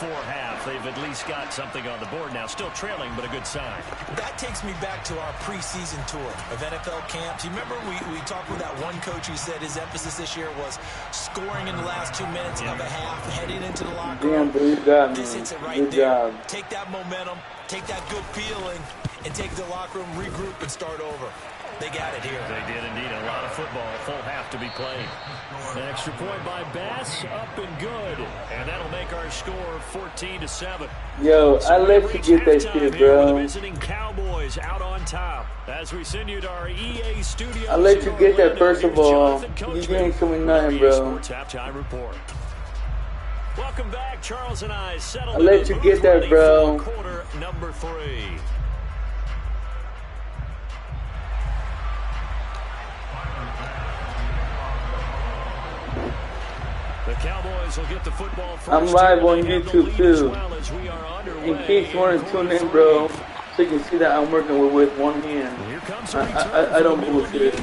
before half. They've at least got something on the board now. Still trailing, but a good sign. That takes me back to our preseason tour of NFL camps. You remember we talked with that one coach who said his emphasis this year was scoring in the last 2 minutes of a half, heading into the locker room. This hits it right there. Take that momentum, take that good feeling, and take it to the locker room, regroup, and start over. They got it here. They did indeed. A lot of football. Full half to be played. An extra point by Bass. Up and good. And that'll make our score 14-7. Yo, I let you get that shit, bro. The visiting Cowboys out on top. As we send you to our EA studios. I let you get that first of all. You ain't coming nothing, bro. Report. Welcome back. Charles and I settled. I let you get that, bro. Quarter number 3. The Cowboys will get the football first. I'm live on YouTube too. In case you want to tune in, bro, so you can see that I'm working with one hand. I don't bullshit.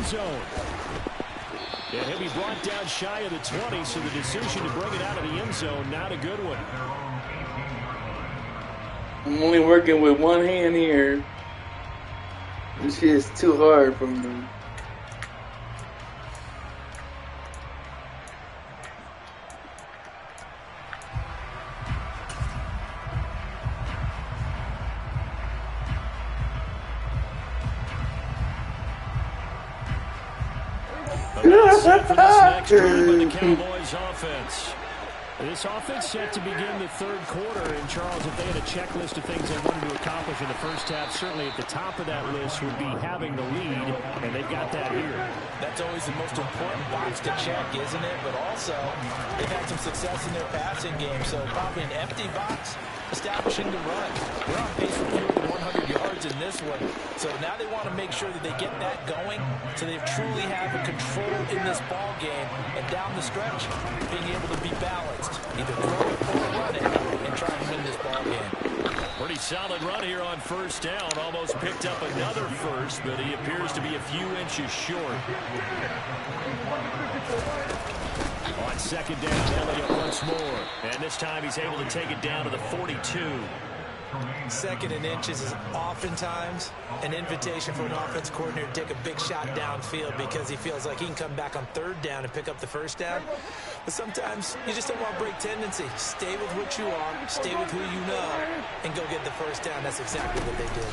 Yeah, he'll be brought down shy of the 20, so the decision to bring it out of the end zone, not a good one. I'm only working with one hand here. This shit is too hard for me. Set for this next drive by the Cowboys offense. This offense set to begin the third quarter. And Charles, if they had a checklist of things they wanted to accomplish in the first half, certainly at the top of that list would be having the lead, and they've got that here. That's always the most important box to check, isn't it? But also, they've had some success in their passing game, so probably an empty box establishing the run. We're on pace for fewer than 100 yards in this one, so now they want to make sure that they get that going so they truly have a control in this ball game, and down the stretch, being able to be balanced. Either throw it or run it and try and win this ball game. Pretty solid run here on first down. Almost picked up another first, but he appears to be a few inches short. On second down, Elliott once more. And this time he's able to take it down to the 42. Second and inches is oftentimes an invitation for an offense coordinator to take a big shot downfield because he feels like he can come back on third down and pick up the first down. But sometimes you just don't want to break tendency. Stay with what you are, stay with who you know, and go get the first down. That's exactly what they did.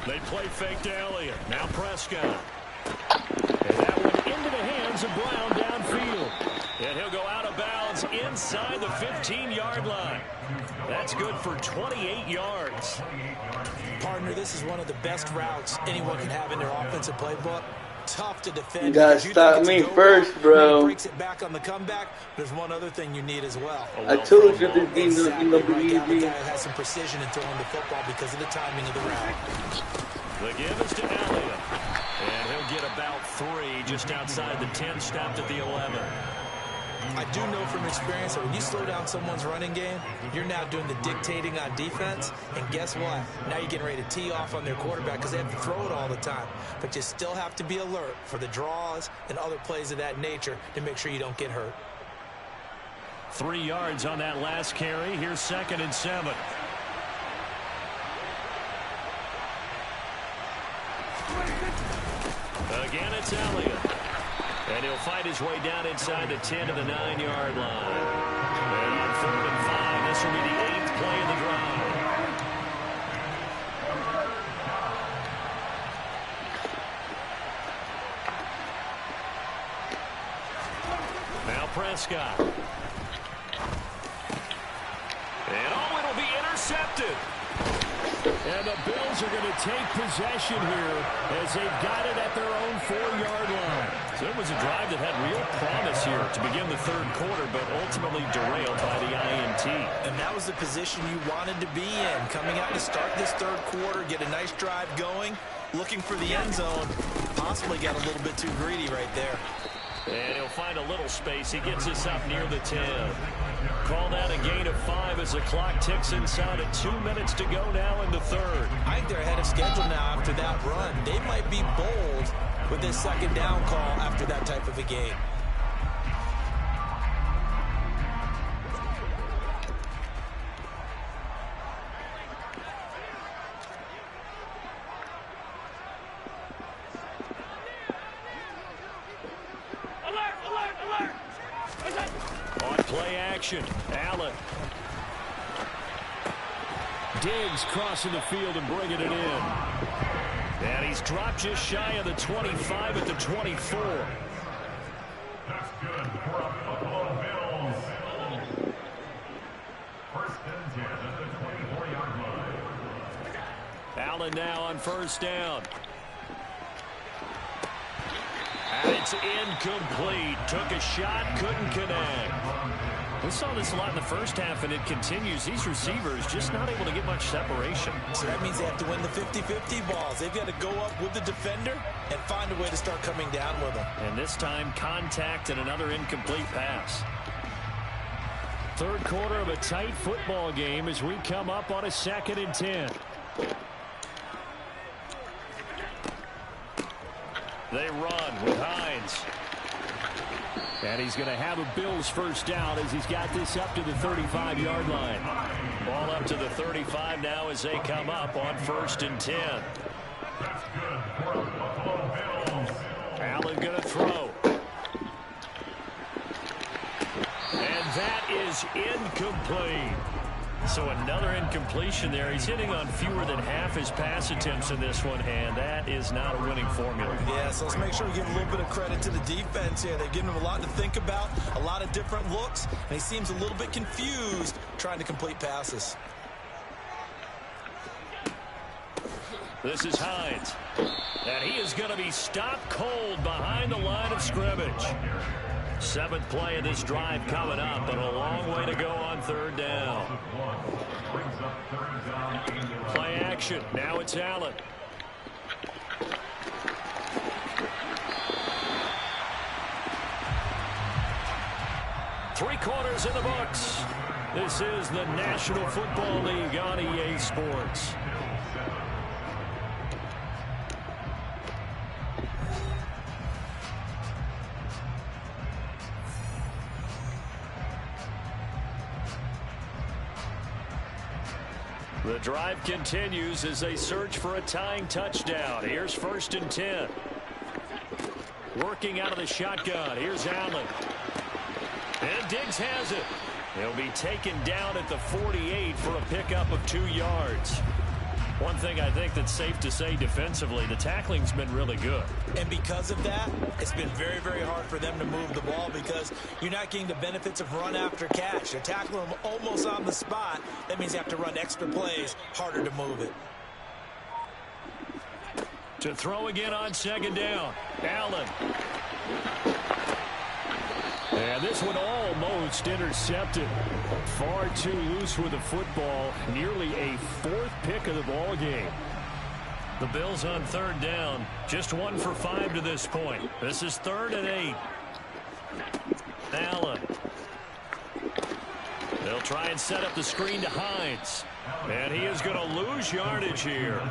They play fake to Elliott. Now Prescott. And that one into the hands of Brown downfield. And he'll go out of bounds inside the 15-yard line. That's good for 28 yards. Partner, this is one of the best routes anyone can have in their offensive playbook. Tough to defend. You gotta stop me first, bro. Breaks it back on the comeback. There's one other thing you need as well. I told you this game is gonna be easy. The guy has some precision in throwing the football because of the timing of the route. The give is to Elliott. And he'll get about 3 just outside the 10, stopped at the 11. I do know from experience that when you slow down someone's running game, you're now doing the dictating on defense. And guess what? Now you're getting ready to tee off on their quarterback because they have to throw it all the time. But you still have to be alert for the draws and other plays of that nature to make sure you don't get hurt. 3 yards on that last carry. Here's 2nd and 7. Again, it's Elliott. And he'll find his way down inside the 10 to the 9-yard line. And on 3rd and 5, this will be the 8th play of the drive. Now Prescott. And it'll be intercepted. And the Bills are going to take possession here as they've got it at their own 4-yard line. So it was a drive that had real promise here to begin the third quarter, but ultimately derailed by the INT. And that was the position you wanted to be in. Coming out to start this third quarter, get a nice drive going, looking for the end zone. Possibly got a little bit too greedy right there. And he'll find a little space. He gets us up near the 10. Called out a gain of 5 as the clock ticks inside of 2 minutes to go now in the third. I think they're ahead of schedule now after that run. They might be bold with this second down call after that type of a game. action. Allen. Diggs crossing the field and bringing it in. And he's dropped just shy of the 25 at the 24. That's good for a Buffalo Bills. First and 10 at the 24-yard line. Allen now on first down. And it's incomplete. Took a shot, couldn't connect. We saw this a lot in the first half, and it continues. These receivers just not able to get much separation. So that means they have to win the 50-50 balls. They've got to go up with the defender and find a way to start coming down with them. And this time, contact and another incomplete pass. Third quarter of a tight football game as we come up on a 2nd and 10. They run with Hines. And he's going to have a Bills first down as he's got this up to the 35-yard line. Ball up to the 35 now as they come up on 1st and 10. That's good for a Buffalo Bills. Allen going to throw. And that is incomplete. So another incompletion there. He's hitting on fewer than half his pass attempts in this one, and that is not a winning formula. Yeah, so let's make sure we give a little bit of credit to the defense here. They've given him a lot to think about, a lot of different looks, and he seems a little bit confused trying to complete passes. This is Hines. And he is going to be stopped cold behind the line of scrimmage. 7th play of this drive coming up, but a long way to go on 3rd down. Play action. Now it's Allen. Three quarters in the books. This is the National Football League on EA Sports. The drive continues as they search for a tying touchdown. Here's 1st and 10. Working out of the shotgun. Here's Allen. And Diggs has it. He'll be taken down at the 48 for a pickup of 2 yards. One thing I think that's safe to say defensively, the tackling's been really good. And because of that, it's been very, very hard for them to move the ball because you're not getting the benefits of run after catch. You're tackling them almost on the spot. That means you have to run extra plays, harder to move it. To throw again on 2nd down. Allen. And this one almost intercepted. Far too loose with the football. Nearly a 4th pick of the ball game. The Bills on 3rd down. Just 1 for 5 to this point. This is 3rd and 8. Allen. They'll try and set up the screen to Hines. And he is going to lose yardage here.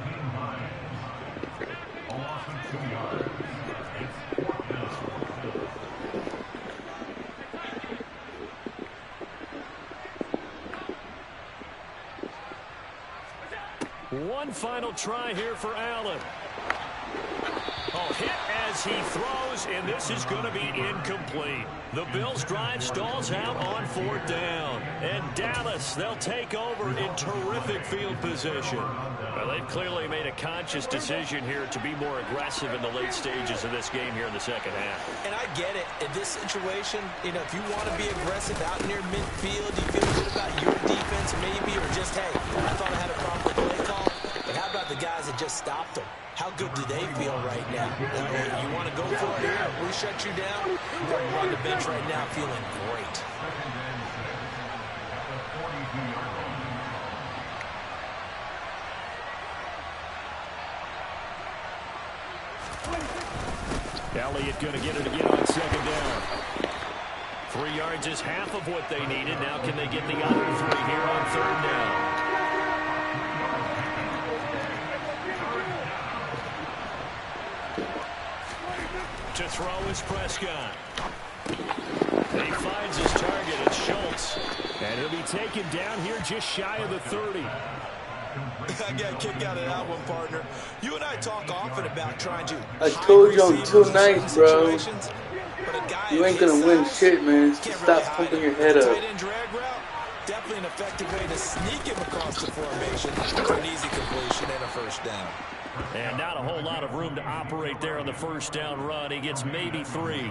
One final try here for Allen. Oh, hit as he throws, and this is going to be incomplete. The Bills' drive stalls out on 4th down. And Dallas, they'll take over in terrific field position. Well, they've clearly made a conscious decision here to be more aggressive in the late stages of this game here in the 2nd half. And I get it. In this situation, you know, if you want to be aggressive out near midfield, you feel good about your defense maybe, or just, hey, I thought I had a proper play call. But how about the guys that just stopped them? How good do they feel right now? You want to go for it here? We shut you down. You're on the bench right now feeling great. Elliott going to get it again on 2nd down. 3 yards is half of what they needed. Now can they get the other 3 here on 3rd down? To throw is Prescott. And he finds his target. It's Schultz. And he'll be taken down here just shy of the 30. I got a kick out of that one, partner. You and I talk often about trying to I told you I'm too nice, bro. But but a guy You ain't gonna win shit, man. can't Stop really pumping hide your it. head The up. tight end drag route, definitely an effective way to sneak him across the formation for an easy completion and a first down. And not a whole lot of room to operate there on the first down run. He gets maybe 3.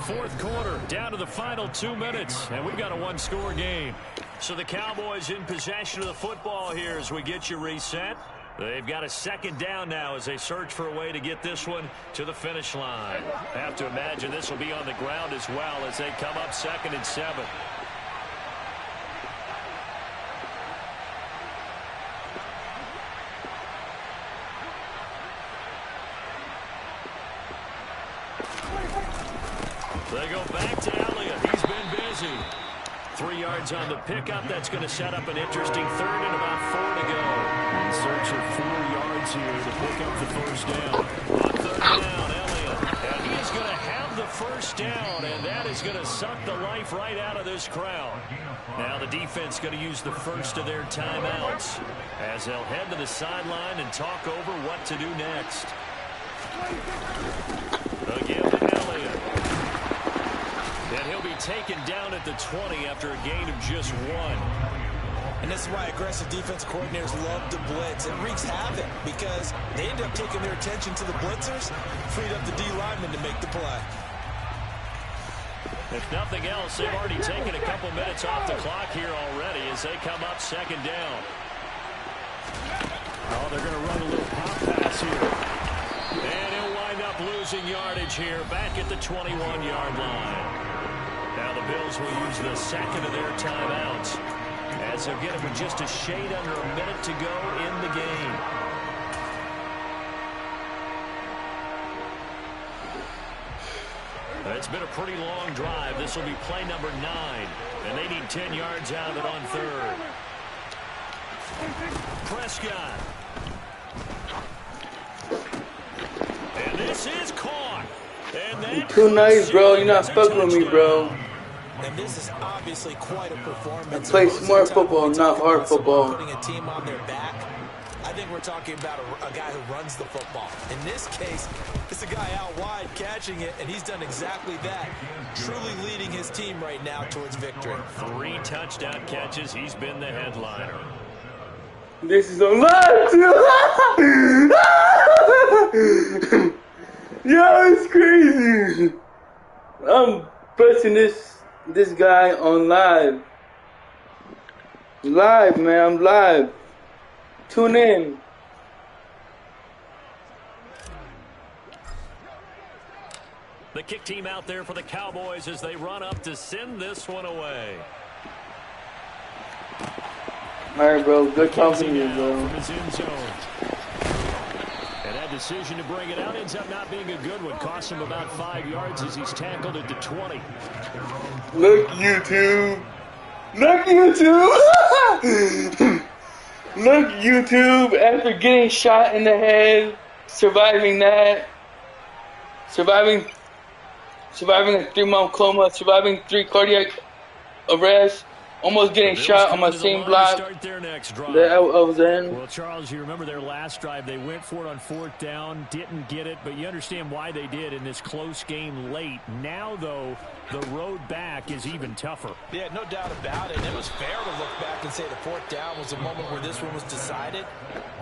Fourth quarter, down to the final 2 minutes, and we've got a one-score game. So the Cowboys in possession of the football here as we get you reset. They've got a second down now as they search for a way to get this one to the finish line. I have to imagine this will be on the ground as well as they come up 2nd and 7. They go back to Elliott. He's been busy. 3 yards on the pickup. That's going to set up an interesting 3rd and about 4 to go. In search of 4 yards here to pick up the first down. On 3rd down, Elliott. And he is going to have the first down, and that is going to suck the life right out of this crowd. Now the defense going to use the first of their timeouts as they'll head to the sideline and talk over what to do next. Again to Elliott. And he'll be taken down at the 20 after a gain of just 1. And this is why aggressive defense coordinators love to blitz. It wreaks havoc because they end up taking their attention to the blitzers, freed up the D lineman to make the play. If nothing else, they've already taken a couple minutes off the clock here already as they come up 2nd down. Oh, they're going to run a little pop pass here. And he'll wind up losing yardage here back at the 21-yard line. Now the Bills will use the second of their timeouts as they'll get it with just a shade under a minute to go in the game. It's been a pretty long drive. This will be play number 9, and they need 10 yards out of it on 3rd. Prescott. And this is caught. And You too nice, bro. You're not fucking with me, bro. And this is obviously quite a performance. I play smart football, not hard football. Putting a team on their back. I think we're talking about a guy who runs the football. In this case, it's a guy out wide catching it, and he's done exactly that. Truly leading his team right now towards victory. 3 touchdown catches. He's been the headliner. This is a lot, too. Yo, it's crazy. I'm pressing this guy on live. Live, man. I'm live. Tune in. The kick team out there for the Cowboys as they run up to send this one away. All right, bro. Good talking to you, bro. From his end zone. And that decision to bring it out ends up not being a good one. Costs him about 5 yards as he's tackled at the 20. Look, YouTube. Look, YouTube. Look, YouTube. After getting shot in the head, surviving that, surviving a 3-month coma, surviving 3 cardiac arrests, almost getting shot on my same block that I was in. Well, Charles, you remember their last drive. They went for it on 4th down, didn't get it, but you understand why they did in this close game late. Now, though, the road back is even tougher. Yeah, no doubt about it. It was fair to look back and say the 4th down was the moment where this one was decided.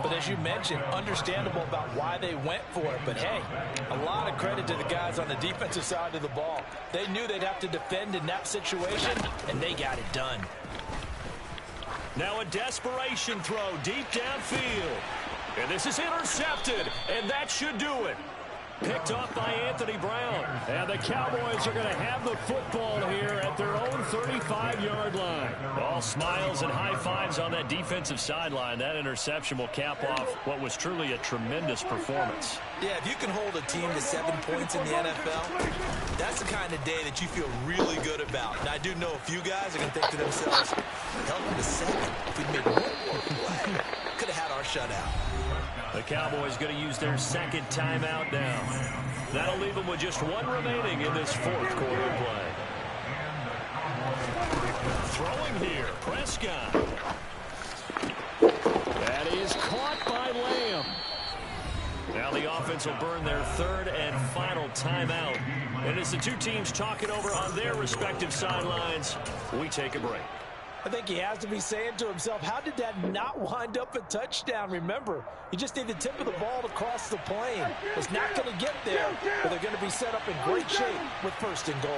But as you mentioned, understandable about why they went for it. But, hey, a lot of credit to the guys on the defensive side of the ball. They knew they'd have to defend in that situation, and they got it done. Now a desperation throw deep downfield. And this is intercepted, and that should do it. Picked off by Anthony Brown. And the Cowboys are going to have the football here at their own 35-yard line. All smiles and high fives on that defensive sideline. That interception will cap off what was truly a tremendous performance. Yeah, if you can hold a team to 7 points in the NFL, that's the kind of day that you feel really good about. And I do know a few guys are going to think to themselves, held them to 7. If we'd made one more play, could have had our shutout. The Cowboys going to use their second timeout now. That'll leave them with just 1 remaining in this 4th quarter play. Throwing here, Prescott. That is caught by Lamb. Now the offense Bruins will burn their third and final timeout. And as the two teams talk it over on their respective sidelines, we take a break. I think he has to be saying to himself, how did that not wind up a touchdown? Remember, you just need the tip of the ball to cross the plane. It's not going to get there, but they're going to be set up in great shape with first and goal.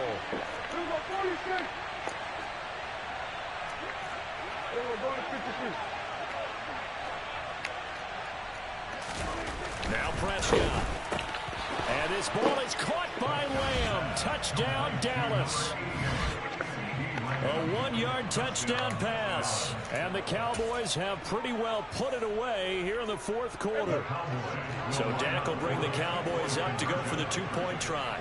Now Prescott. And this ball is caught by Lamb. Touchdown, Dallas. A 1-yard touchdown pass. And the Cowboys have pretty well put it away here in the fourth quarter. So Dak will bring the Cowboys up to go for the 2-point try.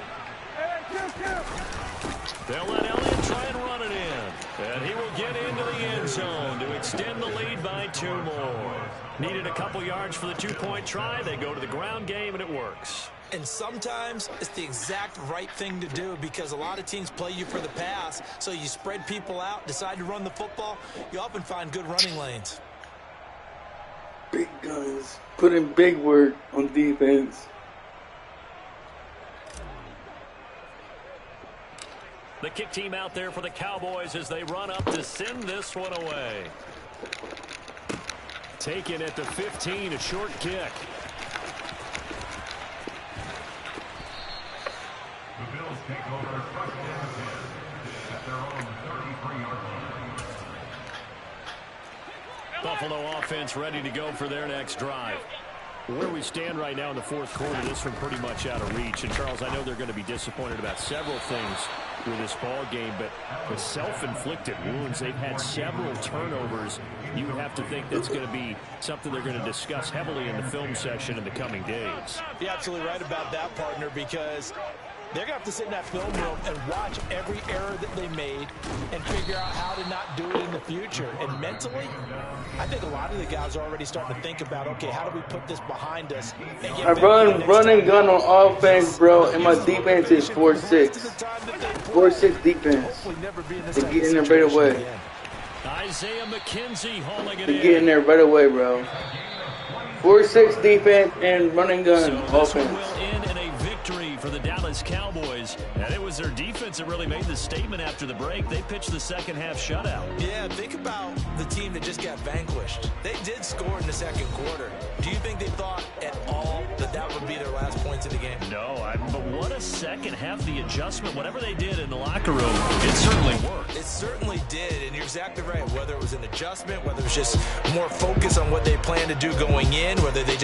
They'll let Elliott try and run it in. And he will get into the end zone to extend the lead by 2 more. Needed a couple yards for the 2-point try. They go to the ground game, and it works. And sometimes it's the exact right thing to do because a lot of teams play you for the pass. So you spread people out, decide to run the football. You often find good running lanes. Big guns. Put in big work on defense. The kick team out there for the Cowboys as they run up to send this one away. Taken at the 15, a short kick. The Bills take over first and 10 at their own 33-yard line. Buffalo offense ready to go for their next drive. Where we stand right now in the fourth quarter, this one pretty much out of reach. And, Charles, I know they're going to be disappointed about several things with this ball game, but the self-inflicted wounds, they've had several turnovers. You would have to think that's going to be something they're going to discuss heavily in the film session in the coming days. You're absolutely right about that, partner, because they're going to have to sit in that film room and watch every error that they made and figure out how to not do it in the future. And mentally, I think a lot of the guys are already starting to think about, okay, how do we put this behind us? And get I run and gun on offense, bro, and my Because defense is 4-6. 4-6 defense. They get in there right away. Isaiah McKenzie hauling it They in. get in there right away, bro. 4-6 defense and running gun So this one offense. will end in a victory for the Dallas Cowboys. And it was their defense that really made the statement after the break. They pitched the second half shutout. Yeah, think about the team that just got vanquished. They did score in the second quarter. Do you think they thought at all that that would be their last points of the game? No, but what a second half. The adjustment, whatever they did in the locker room, it certainly worked. It certainly did, and you're exactly right. Whether it was an adjustment, whether it was just more focus on what they planned to do going in, whether they just